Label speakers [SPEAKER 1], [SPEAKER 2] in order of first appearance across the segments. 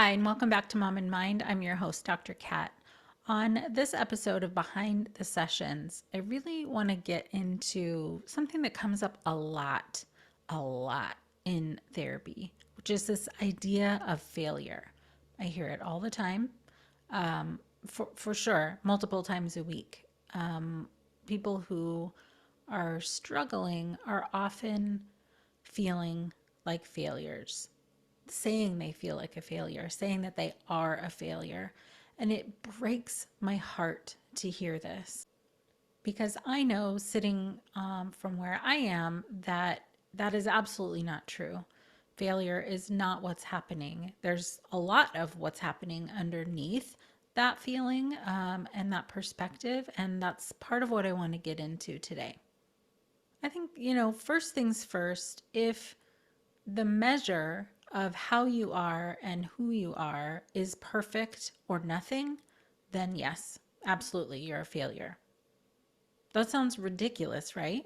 [SPEAKER 1] Hi, and welcome back to Mom and Mind. I'm your host, Dr. Kat. On this episode of Behind the Sessions, I really want to get into something that comes up a lot in therapy, which is this idea of failure. I hear it all the time, for sure, multiple times a week. People who are struggling are often feeling like failures, saying they feel like a failure, saying that they are a failure. And it breaks my heart to hear this because I know sitting from where I am that that is absolutely not true. Failure is not what's happening. There's a lot of what's happening underneath that feeling and that perspective. And that's part of what I want to get into today. I think, first things first, if the measure of how you are and who you are is perfect or nothing, then yes, absolutely, you're a failure. That sounds ridiculous, right?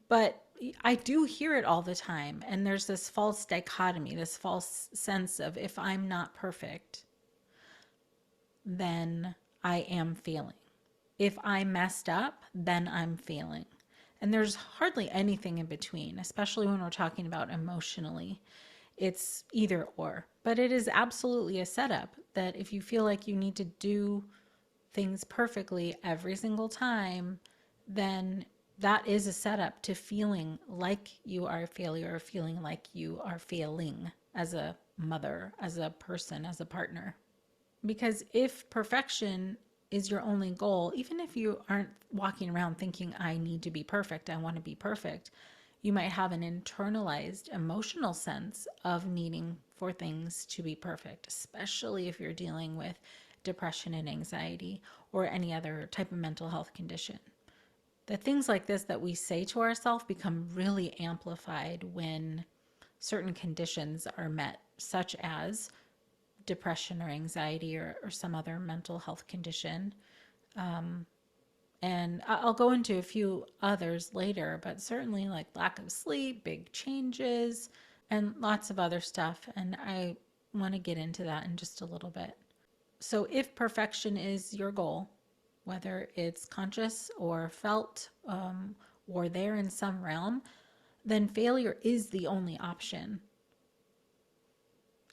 [SPEAKER 1] But I do hear it all the time. And there's this false dichotomy, this false sense of if I'm not perfect, then I am failing. If I messed up, then I'm failing. And there's hardly anything in between, especially when we're talking about emotionally. It's either or. But it is absolutely a setup that if you feel like you need to do things perfectly every single time, then that is a setup to feeling like you are a failure or feeling like you are failing as a mother, as a person, as a partner. Because if perfection is your only goal, even if you aren't walking around thinking, I need to be perfect, I want to be perfect, you might have an internalized emotional sense of needing for things to be perfect, especially if you're dealing with depression and anxiety or any other type of mental health condition. The things like this that we say to ourselves become really amplified when certain conditions are met, such as depression or anxiety or some other mental health condition. And I'll go into a few others later, but certainly like lack of sleep, big changes, and lots of other stuff. And I want to get into that in just a little bit. So, if perfection is your goal, whether it's conscious or felt or there in some realm, then failure is the only option.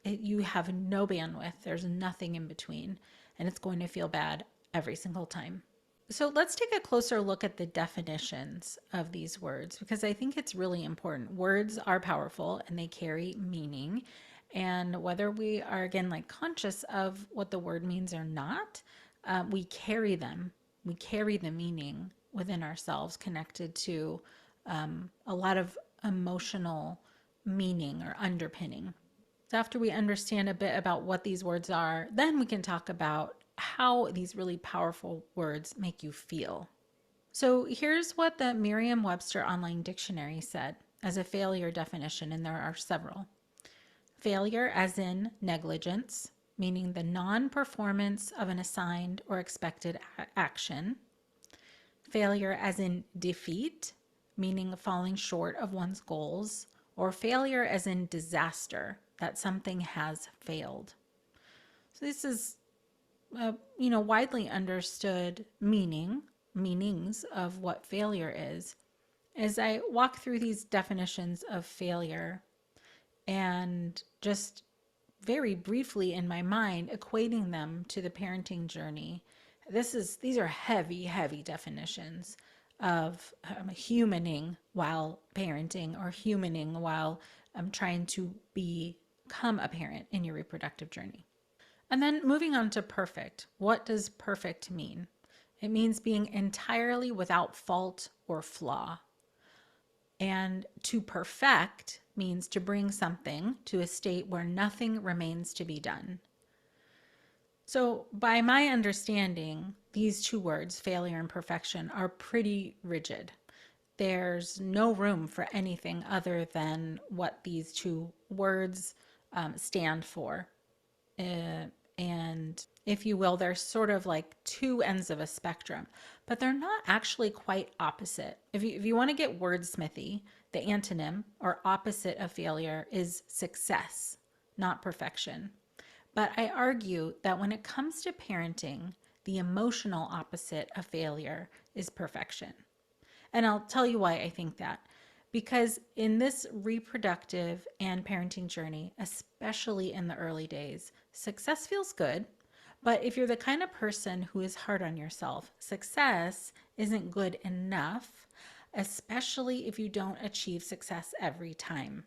[SPEAKER 1] You have no bandwidth, there's nothing in between, and it's going to feel bad every single time. So let's take a closer look at the definitions of these words because I think it's really important. Words are powerful and they carry meaning. And whether we are, again, like conscious of what the word means or not, we carry them. We carry the meaning within ourselves connected to a lot of emotional meaning or underpinning. So after we understand a bit about what these words are, then we can talk about how these really powerful words make you feel. So here's what the Merriam-Webster Online Dictionary said as a failure definition, and there are several. Failure as in negligence, meaning the non-performance of an assigned or expected action. Failure as in defeat, meaning falling short of one's goals, or failure as in disaster, that something has failed. So this is widely understood meanings of what failure is. As I walk through these definitions of failure and just very briefly in my mind equating them to the parenting journey, these are heavy definitions of humaning while parenting or humaning while trying to become a parent in your reproductive journey. And then moving on to perfect. What does perfect mean? It means being entirely without fault or flaw. And to perfect means to bring something to a state where nothing remains to be done. So, by my understanding, these two words, failure and perfection, are pretty rigid. There's no room for anything other than what these two words stand for. And if you will, they're sort of like two ends of a spectrum, but they're not actually quite opposite. If you want to get wordsmithy, the antonym or opposite of failure is success, not perfection. But I argue that when it comes to parenting, the emotional opposite of failure is perfection. And I'll tell you why I think that. Because in this reproductive and parenting journey, especially in the early days, success feels good. But if you're the kind of person who is hard on yourself, success isn't good enough, especially if you don't achieve success every time.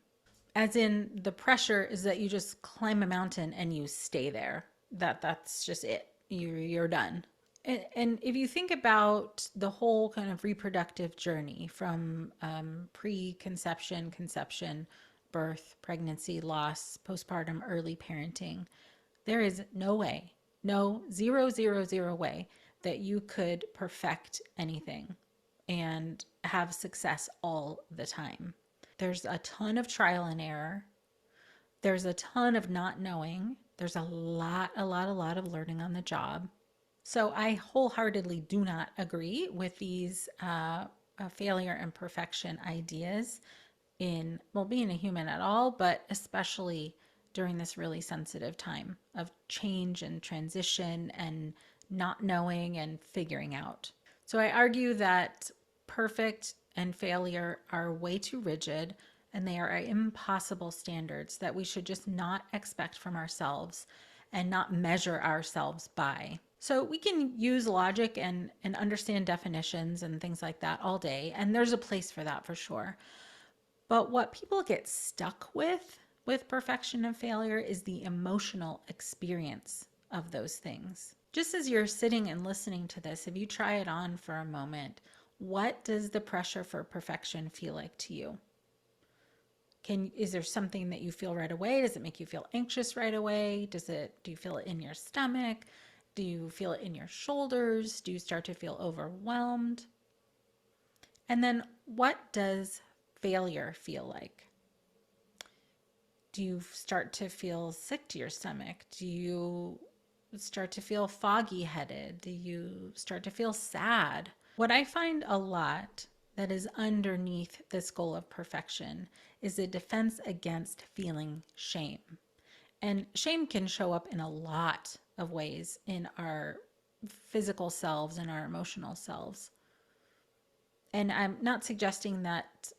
[SPEAKER 1] As in, the pressure is that you just climb a mountain and you stay there. That's just it. You're done. And if you think about the whole kind of reproductive journey from preconception, conception, birth, pregnancy, loss, postpartum, early parenting, there is no way, no, zero, zero, zero way that you could perfect anything and have success all the time. There's a ton of trial and error. There's a ton of not knowing. There's a lot of learning on the job. So I wholeheartedly do not agree with these failure and perfection ideas in, well, being a human at all, but especially during this really sensitive time of change and transition and not knowing and figuring out. So I argue that perfect and failure are way too rigid and they are impossible standards that we should just not expect from ourselves and not measure ourselves by. So we can use logic and understand definitions and things like that all day, and there's a place for that for sure. But what people get stuck with perfection and failure is the emotional experience of those things. Just as you're sitting and listening to this, if you try it on for a moment, what does the pressure for perfection feel like to you? Is there something that you feel right away? Does it make you feel anxious right away? Do you feel it in your stomach? Do you feel it in your shoulders? Do you start to feel overwhelmed? And then what does failure feel like? Do you start to feel sick to your stomach? Do you start to feel foggy headed? Do you start to feel sad? What I find a lot that is underneath this goal of perfection is a defense against feeling shame. And shame can show up in a lot of ways in our physical selves and our emotional selves. And I'm not suggesting that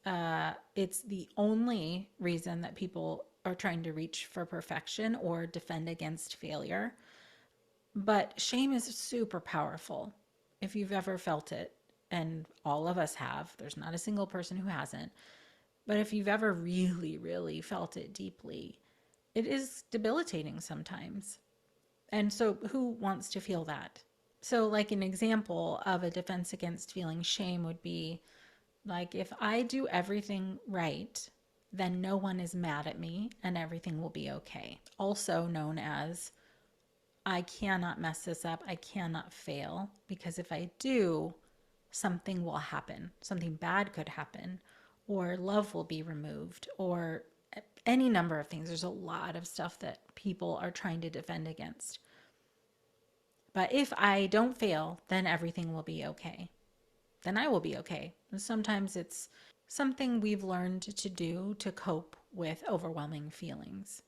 [SPEAKER 1] it's the only reason that people are trying to reach for perfection or defend against failure. But shame is super powerful if you've ever felt it. And all of us have. There's not a single person who hasn't. But if you've ever really, really felt it deeply, it is debilitating sometimes. And so, who wants to feel that? So, like an example of a defense against feeling shame would be like, if I do everything right, then no one is mad at me and everything will be okay. Also known as, I cannot mess this up. I cannot fail because if I do, something will happen. Something bad could happen, or love will be removed, or any number of things. There's a lot of stuff that people are trying to defend against. But if I don't fail, then everything will be okay. Then I will be okay. And sometimes it's something we've learned to do to cope with overwhelming feelings.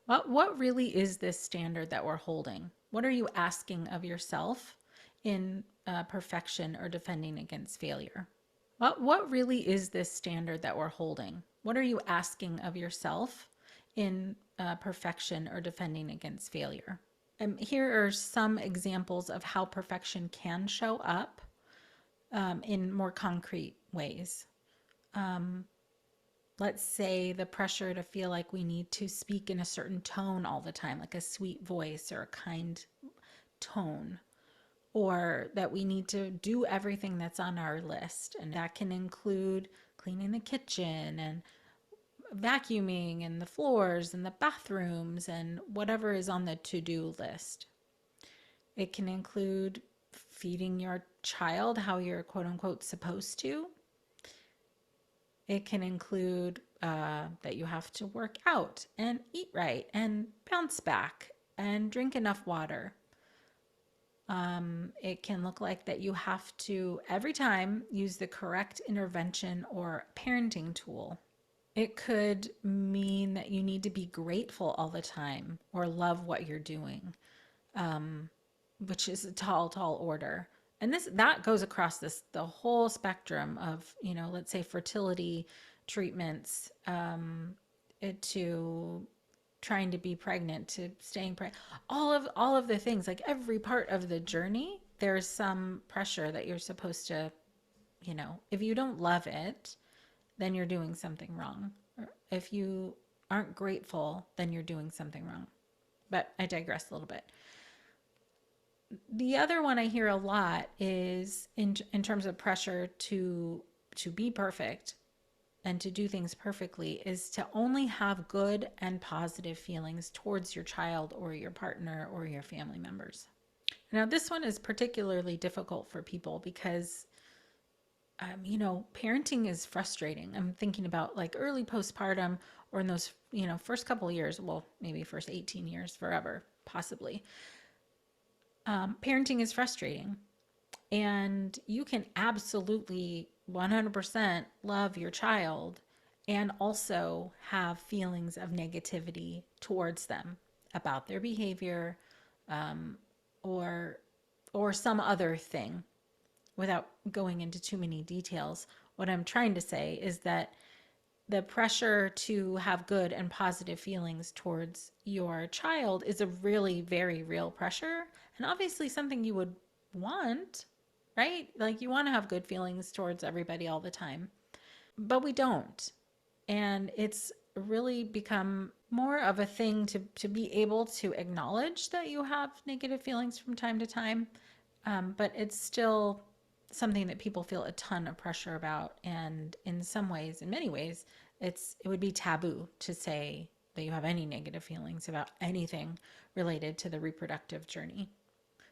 [SPEAKER 1] What really is this standard that we're holding? What are you asking of yourself in perfection or defending against failure? What really is this standard that we're holding? What are you asking of yourself in perfection or defending against failure? Here are some examples of how perfection can show up in more concrete ways. Let's say the pressure to feel like we need to speak in a certain tone all the time, like a sweet voice or a kind tone, or that we need to do everything that's on our list. And that can include cleaning the kitchen and vacuuming and the floors and the bathrooms and whatever is on the to-do list. It can include feeding your child how you're quote unquote supposed to. It can include that you have to work out and eat right and bounce back and drink enough water. It can look like that you have to, every time, use the correct intervention or parenting tool. It could mean that you need to be grateful all the time or love what you're doing, um, which is a tall, tall order. And this that goes across the whole spectrum of, let's say fertility treatments, to trying to be pregnant, to staying pregnant, all of the things, like every part of the journey, there's some pressure that you're supposed to, if you don't love it, then you're doing something wrong. Or if you aren't grateful, then you're doing something wrong. But I digress a little bit. The other one I hear a lot is in terms of pressure to be perfect and to do things perfectly, is to only have good and positive feelings towards your child or your partner or your family members. Now, this one is particularly difficult for people because parenting is frustrating. I'm thinking about like early postpartum or in those, first couple of years, well, maybe first 18 years, forever, possibly. Parenting is frustrating. And you can absolutely 100% love your child and also have feelings of negativity towards them about their behavior, um, or or some other thing. Without going into too many details, what I'm trying to say is that the pressure to have good and positive feelings towards your child is a really very real pressure, and obviously something you would want, right? Like you want to have good feelings towards everybody all the time, but we don't. And it's really become more of a thing to be able to acknowledge that you have negative feelings from time to time, but it's still something that people feel a ton of pressure about. And in some ways, in many ways, it would be taboo to say that you have any negative feelings about anything related to the reproductive journey.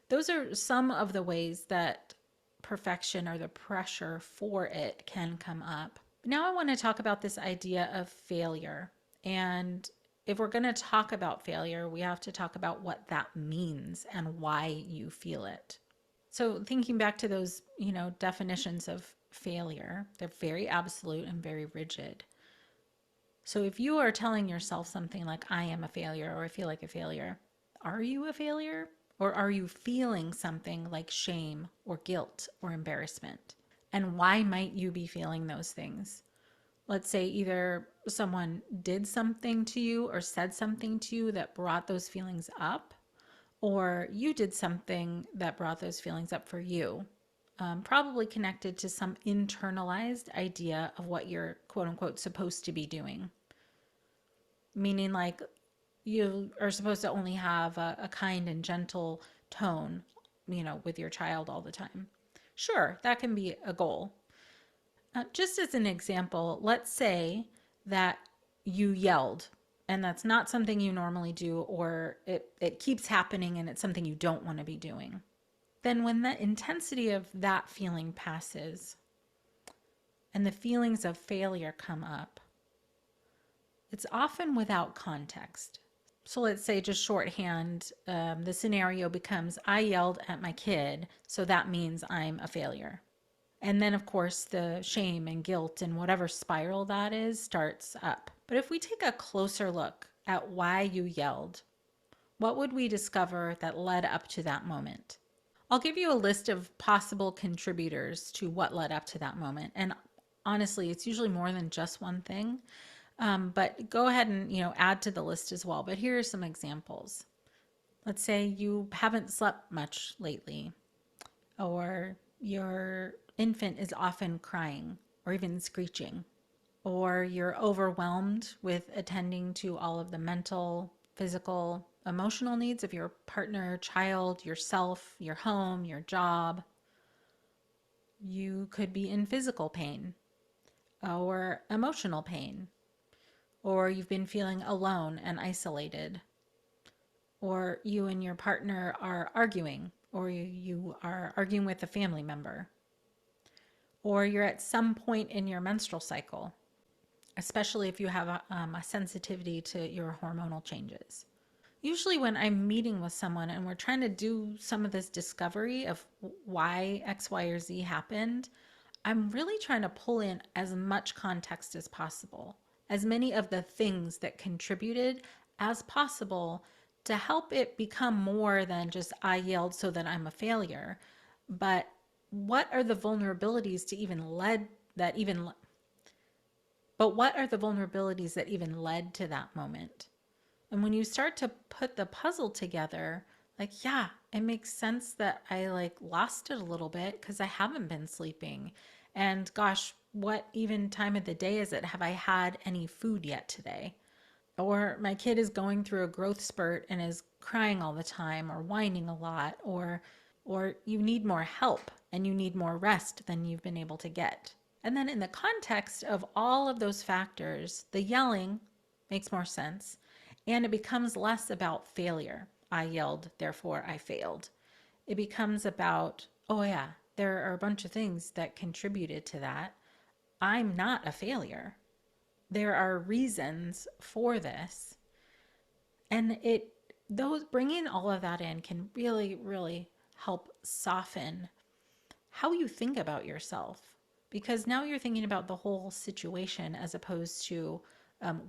[SPEAKER 1] Those are some of the ways that perfection or the pressure for it can come up. Now I want to talk about this idea of failure. And if we're going to talk about failure, we have to talk about what that means and why you feel it. So thinking back to those, definitions of failure, they're very absolute and very rigid. So if you are telling yourself something like, I am a failure, or I feel like a failure, are you a failure? Or are you feeling something like shame or guilt or embarrassment? And why might you be feeling those things? Let's say either someone did something to you or said something to you that brought those feelings up, or you did something that brought those feelings up for you, probably connected to some internalized idea of what you're quote unquote supposed to be doing. Meaning, like, you are supposed to only have a kind and gentle tone, with your child all the time. Sure, that can be a goal. Just as an example, let's say that you yelled and that's not something you normally do, or it keeps happening and it's something you don't want to be doing. Then, when the intensity of that feeling passes and the feelings of failure come up, it's often without context. So let's say, just shorthand, the scenario becomes I yelled at my kid, so that means I'm a failure. And then, of course, the shame and guilt and whatever spiral that is starts up. But if we take a closer look at why you yelled, what would we discover that led up to that moment? I'll give you a list of possible contributors to what led up to that moment. And honestly, it's usually more than just one thing. But go ahead and, add to the list as well. But here are some examples. Let's say you haven't slept much lately, or your infant is often crying or even screeching, or you're overwhelmed with attending to all of the mental, physical, emotional needs of your partner, child, yourself, your home, your job. You could be in physical pain or emotional pain, or you've been feeling alone and isolated, or you and your partner are arguing, or you are arguing with a family member, or you're at some point in your menstrual cycle, especially if you have a sensitivity to your hormonal changes. Usually, when I'm meeting with someone and we're trying to do some of this discovery of why X, Y, or Z happened, I'm really trying to pull in as much context as possible. as many of the things that contributed as possible to help it become more than just I yelled so that I'm a failure. But what are the vulnerabilities to even led that even but what are the vulnerabilities that even led to that moment? And when you start to put the puzzle together, like, yeah, it makes sense that I like lost it a little bit because I haven't been sleeping. And gosh, what even time of the day is it? Have I had any food yet today? Or my kid is going through a growth spurt and is crying all the time or whining a lot, or you need more help and you need more rest than you've been able to get. And then in the context of all of those factors, the yelling makes more sense and it becomes less about failure. I yelled, therefore I failed. It becomes about, oh yeah, there are a bunch of things that contributed to that. I'm not a failure. There are reasons for this. And it those bringing all of that in can really really help soften how you think about yourself, because now you're thinking about the whole situation as opposed to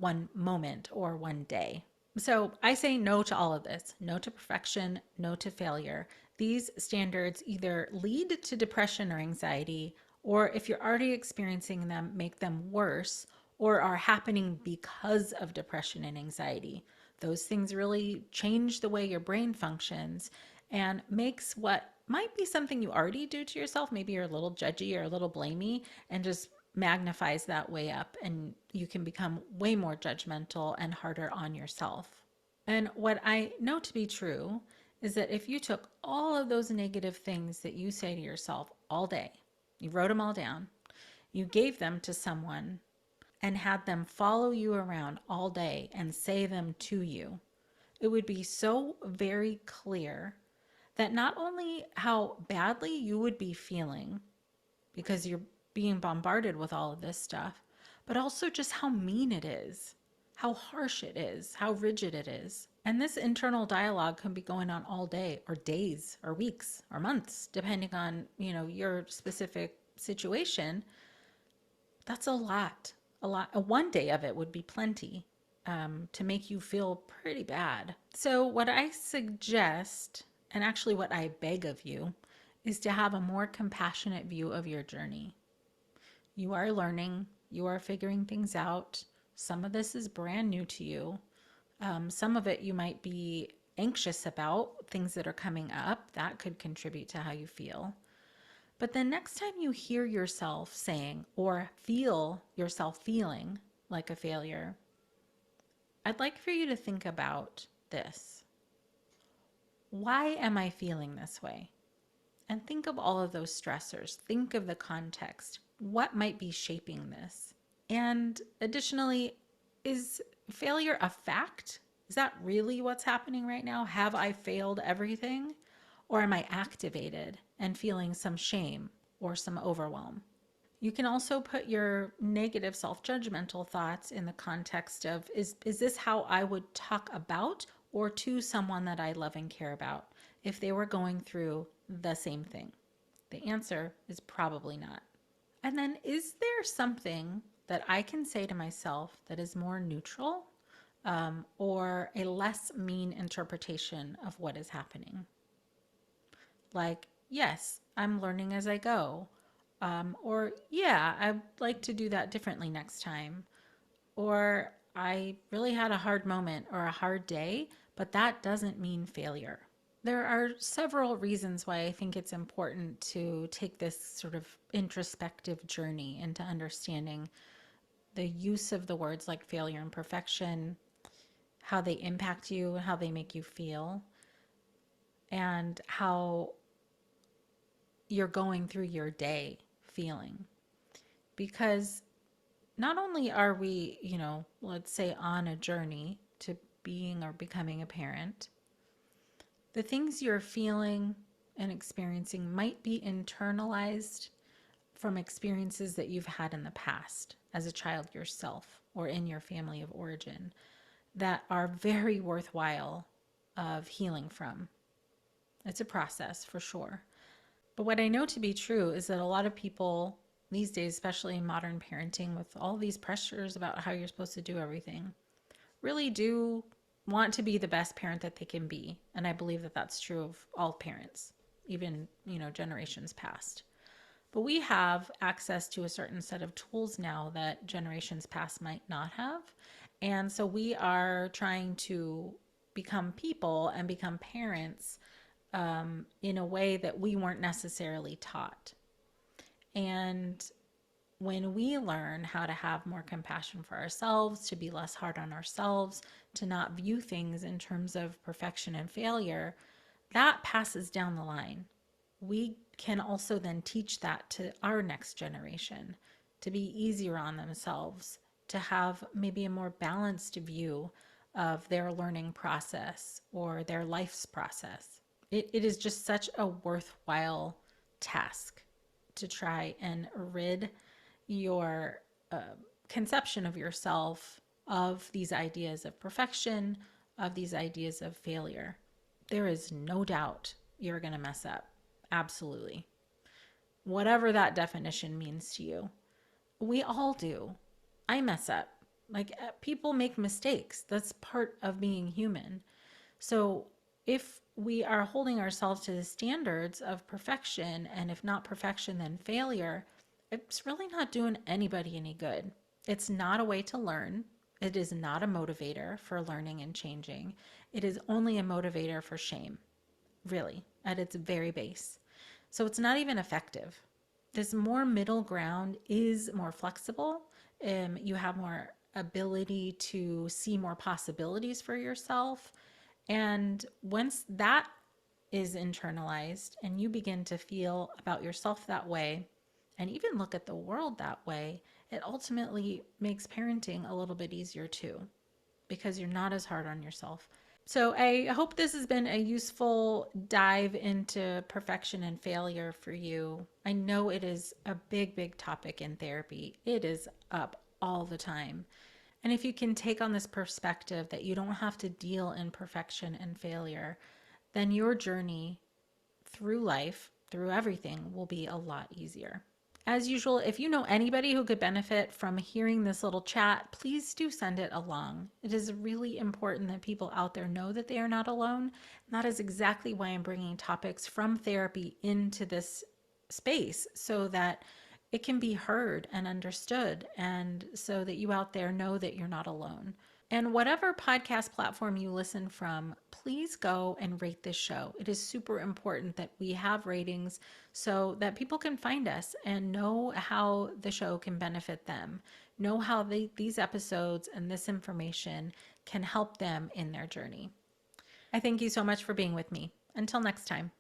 [SPEAKER 1] one moment or one day. So I say no to all of this: no to perfection, no to failure. These standards either lead to depression or anxiety, or if you're already experiencing them, make them worse or are happening because of depression and anxiety. Those things really change the way your brain functions and makes what might be something you already do to yourself, maybe you're a little judgy or a little blamey, and just magnifies that way up, and you can become way more judgmental and harder on yourself. And what I know to be true is that if you took all of those negative things that you say to yourself all day, you wrote them all down, you gave them to someone, and had them follow you around all day and say them to you, it would be so very clear that not only how badly you would be feeling because you're being bombarded with all of this stuff, but also just how mean it is, how harsh it is, how rigid it is. And this internal dialogue can be going on all day or days or weeks or months, depending on, your specific situation. That's a lot. A lot. One day of it would be plenty to make you feel pretty bad. So, what I suggest, and actually what I beg of you, is to have a more compassionate view of your journey. You are learning, you are figuring things out. Some of this is brand new to you. Some of it you might be anxious about, things that are coming up that could contribute to how you feel. But then next time you hear yourself saying or feel yourself feeling like a failure, I'd like for you to think about this. Why am I feeling this way? And think of all of those stressors. Think of the context. What might be shaping this? And additionally, is failure a fact? Is that really what's happening right now? Have I failed everything? Or am I activated and feeling some shame or some overwhelm? You can also put your negative self-judgmental thoughts in the context of, is this how I would talk about or to someone that I love and care about if they were going through the same thing? The answer is probably not. And then, is there something that I can say to myself that is more neutral, or a less mean interpretation of what is happening? Like, yes, I'm learning as I go. Or, yeah, I'd like to do that differently next time. Or, I really had a hard moment or a hard day, but that doesn't mean failure. There are several reasons why I think it's important to take this sort of introspective journey into understanding the use of the words like failure and perfection, how they impact you, how they make you feel, and how you're going through your day feeling. Because not only are we, let's say on a journey to being or becoming a parent, the things you're feeling and experiencing might be internalized from experiences that you've had in the past as a child yourself or in your family of origin that are very worthwhile of healing from. It's a process for sure. But what I know to be true is that a lot of people these days, especially in modern parenting, with all these pressures about how you're supposed to do everything, really do want to be the best parent that they can be. And I believe that that's true of all parents, even, generations past. But we have access to a certain set of tools now that generations past might not have. And so we are trying to become people and become parents in a way that we weren't necessarily taught. And when we learn how to have more compassion for ourselves, to be less hard on ourselves, to not view things in terms of perfection and failure, that passes down the line. We can also then teach that to our next generation to be easier on themselves, to have maybe a more balanced view of their learning process or their life's process. It is just such a worthwhile task to try and rid your conception of yourself of these ideas of perfection, of these ideas of failure. There is no doubt you're going to mess up. Absolutely. Whatever that definition means to you. We all do. I mess up. Like people make mistakes. That's part of being human. So if we are holding ourselves to the standards of perfection, and if not perfection, then failure, it's really not doing anybody any good. It's not a way to learn. It is not a motivator for learning and changing. It is only a motivator for shame, really, at its very base. So it's not even effective. This more middle ground is more flexible. You have more ability to see more possibilities for yourself. And once that is internalized and you begin to feel about yourself that way and even look at the world that way, it ultimately makes parenting a little bit easier too, because you're not as hard on yourself. So I hope this has been a useful dive into perfection and failure for you. I know it is a big, big topic in therapy. It is up all the time. And if you can take on this perspective that you don't have to deal in perfection and failure, then your journey through life, through everything, will be a lot easier. As usual, if you know anybody who could benefit from hearing this little chat, please do send it along. It is really important that people out there know that they are not alone. And that is exactly why I'm bringing topics from therapy into this space, so that it can be heard and understood, and so that you out there know that you're not alone. And whatever podcast platform you listen from, please go and rate this show. It is super important that we have ratings so that people can find us and know how the show can benefit them, know how these episodes and this information can help them in their journey. I thank you so much for being with me. Until next time.